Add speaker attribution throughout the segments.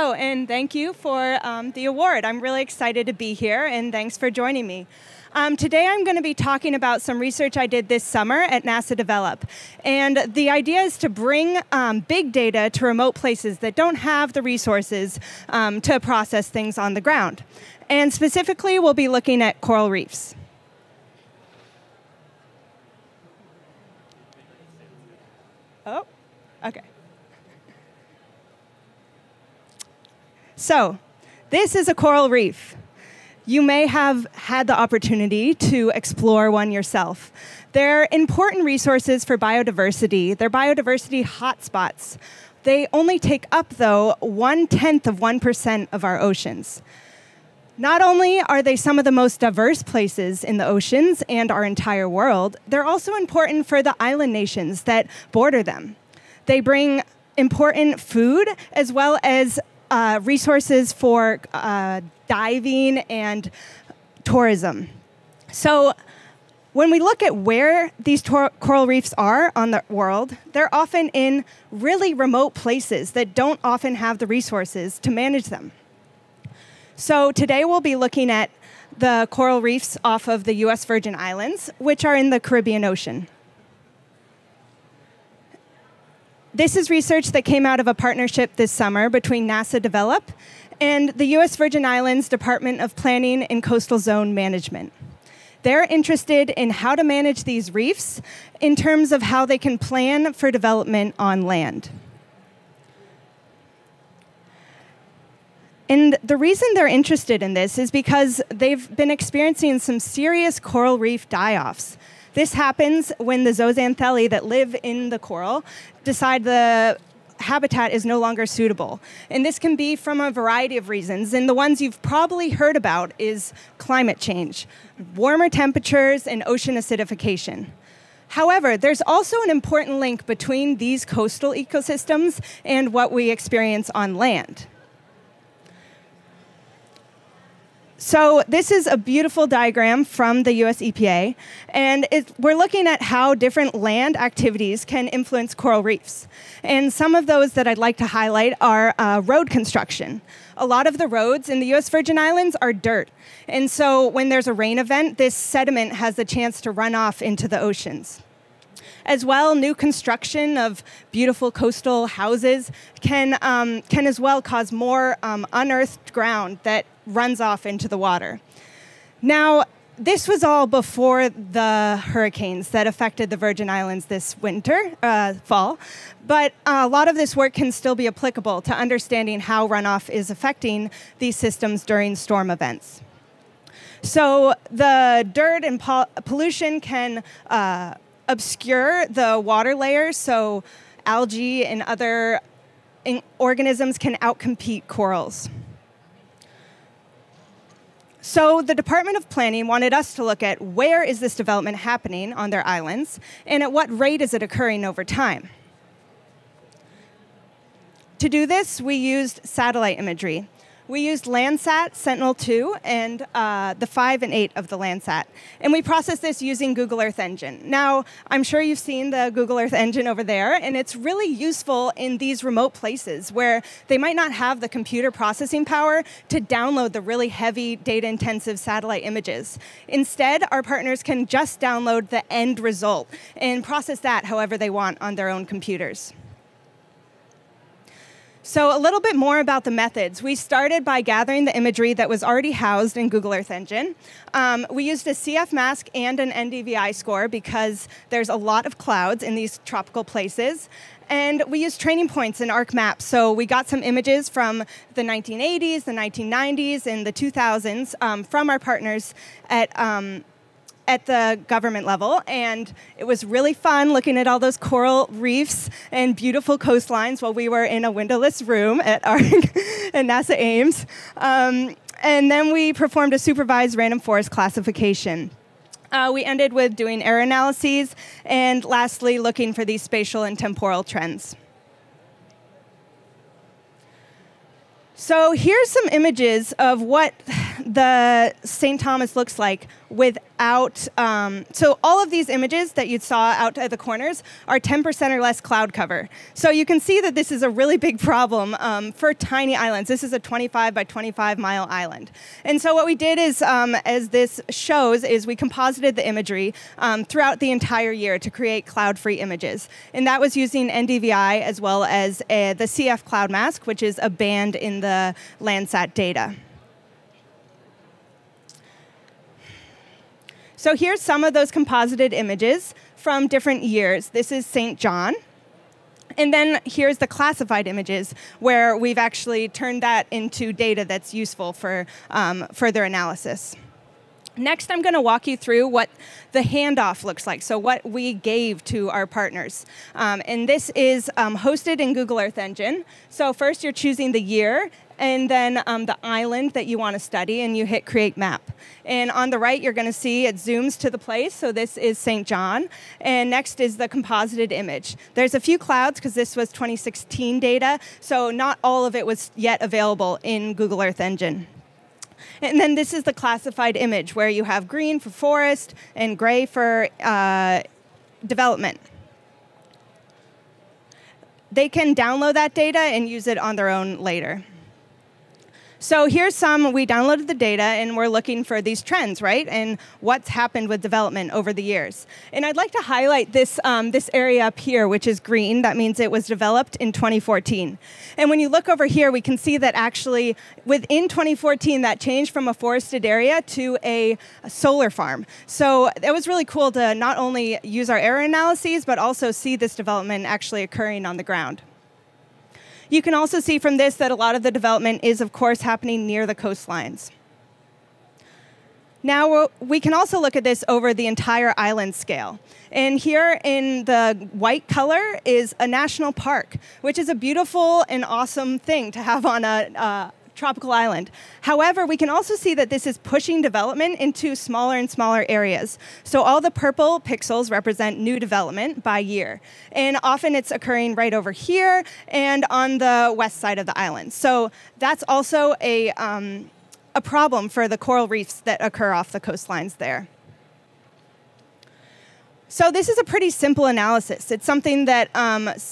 Speaker 1: Oh, and thank you for the award. I'm really excited to be here, and thanks for joining me. Today I'm going to be talking about some research I did this summer at NASA Develop. And the idea is to bring big data to remote places that don't have the resources to process things on the ground. And specifically, we'll be looking at coral reefs. Oh, OK. So this is a coral reef. You may have had the opportunity to explore one yourself. They're important resources for biodiversity. They're biodiversity hotspots. They only take up, though, 0.1% of our oceans. Not only are they some of the most diverse places in the oceans and our entire world, they're also important for the island nations that border them. They bring important food as well as resources for diving and tourism. So when we look at where these coral reefs are on the world, they're often in really remote places that don't often have the resources to manage them. So today we'll be looking at the coral reefs off of the US Virgin Islands, which are in the Caribbean Ocean. This is research that came out of a partnership this summer between NASA Develop and the US Virgin Islands Department of Planning and Coastal Zone Management. They're interested in how to manage these reefs in terms of how they can plan for development on land. And the reason they're interested in this is because they've been experiencing some serious coral reef die-offs. This happens when the zooxanthellae that live in the coral decide the habitat is no longer suitable. And this can be from a variety of reasons. And the ones you've probably heard about is climate change, warmer temperatures, and ocean acidification. However, there's also an important link between these coastal ecosystems and what we experience on land. So this is a beautiful diagram from the US EPA, and we're looking at how different land activities can influence coral reefs. And some of those that I'd like to highlight are road construction. A lot of the roads in the US Virgin Islands are dirt, and so when there's a rain event, this sediment has the chance to run off into the oceans. As well, new construction of beautiful coastal houses can as well cause more unearthed ground that runs off into the water. Now, this was all before the hurricanes that affected the Virgin Islands this fall, but a lot of this work can still be applicable to understanding how runoff is affecting these systems during storm events. So the dirt and pollution can obscure the water layers, so algae and other organisms can outcompete corals. So the Department of Planning wanted us to look at where is this development happening on their islands, and at what rate is it occurring over time. To do this, we used satellite imagery. We used Landsat, Sentinel-2, and the 5 and 8 of the Landsat. And we processed this using Google Earth Engine. Now, I'm sure you've seen the Google Earth Engine over there, and it's really useful in these remote places where they might not have the computer processing power to download the really heavy, data-intensive satellite images. Instead, our partners can just download the end result and process that however they want on their own computers. So a little bit more about the methods. We started by gathering the imagery that was already housed in Google Earth Engine. We used a CF mask and an NDVI score because there's a lot of clouds in these tropical places. And we used training points in ArcMap. So we got some images from the 1980s, the 1990s, and the 2000s from our partners at the government level, and it was really fun looking at all those coral reefs and beautiful coastlines while we were in a windowless room at NASA Ames. And then we performed a supervised random forest classification. We ended with doing error analyses, and lastly, looking for these spatial and temporal trends. So here's some images of what the St. Thomas looks like without, so all of these images that you saw out at the corners are 10% or less cloud cover. So you can see that this is a really big problem for tiny islands. This is a 25 by 25 mile island. And so what we did is, as this shows, is we composited the imagery throughout the entire year to create cloud-free images. And that was using NDVI as well as the CF cloud mask, which is a band in the Landsat data. So here's some of those composited images from different years. This is St. John. And then here's the classified images, where we've actually turned that into data that's useful for further analysis. Next, I'm going to walk you through what the handoff looks like, so what we gave to our partners. And this is hosted in Google Earth Engine. So first, you're choosing the year, and then the island that you want to study, and you hit Create Map. And on the right, you're going to see it zooms to the place. So this is St. John. And next is the composited image. There's a few clouds, because this was 2016 data, so not all of it was yet available in Google Earth Engine. And then this is the classified image, where you have green for forest and gray for development. They can download that data and use it on their own later. So here's some, we downloaded the data, and we're looking for these trends, right? And what's happened with development over the years. And I'd like to highlight this, this area up here, which is green. That means it was developed in 2014. And when you look over here, we can see that actually within 2014, that changed from a forested area to a solar farm. So it was really cool to not only use our error analyses, but also see this development actually occurring on the ground. You can also see from this that a lot of the development is, of course, happening near the coastlines. Now, we can also look at this over the entire island scale. And here in the white color is a national park, which is a beautiful and awesome thing to have on a tropical island. However, we can also see that this is pushing development into smaller and smaller areas. So all the purple pixels represent new development by year. And often it's occurring right over here and on the west side of the island. So that's also a problem for the coral reefs that occur off the coastlines there. So this is a pretty simple analysis. It's something that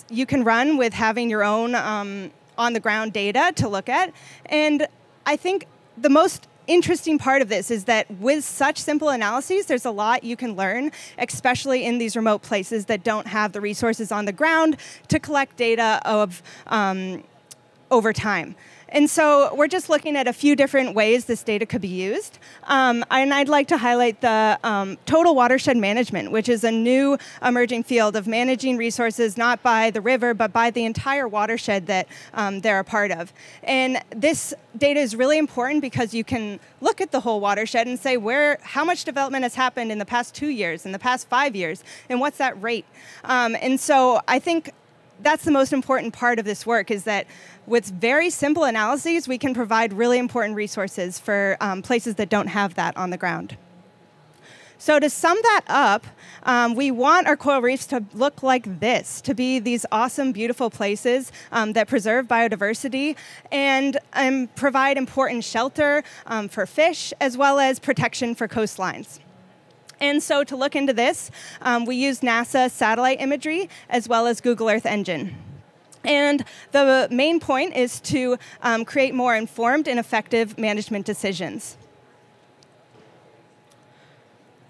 Speaker 1: you can run with having your own on-the-ground data to look at. And I think the most interesting part of this is that with such simple analyses, there's a lot you can learn, especially in these remote places that don't have the resources on the ground to collect data of over time. And so we're just looking at a few different ways this data could be used. And I'd like to highlight the total watershed management, which is a new emerging field of managing resources not by the river, but by the entire watershed that they're a part of. And this data is really important because you can look at the whole watershed and say how much development has happened in the past 2 years, in the past 5 years, and what's that rate. And so I think that's the most important part of this work, is that with very simple analyses, we can provide really important resources for places that don't have that on the ground. So to sum that up, we want our coral reefs to look like this, to be these awesome, beautiful places that preserve biodiversity and provide important shelter for fish, as well as protection for coastlines. And so to look into this, we use NASA satellite imagery as well as Google Earth Engine. And the main point is to create more informed and effective management decisions.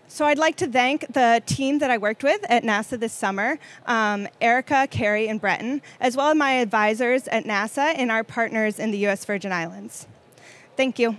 Speaker 1: So I'd like to thank the team that I worked with at NASA this summer, Erica, Carrie, and Breton, as well as my advisors at NASA and our partners in the US Virgin Islands. Thank you.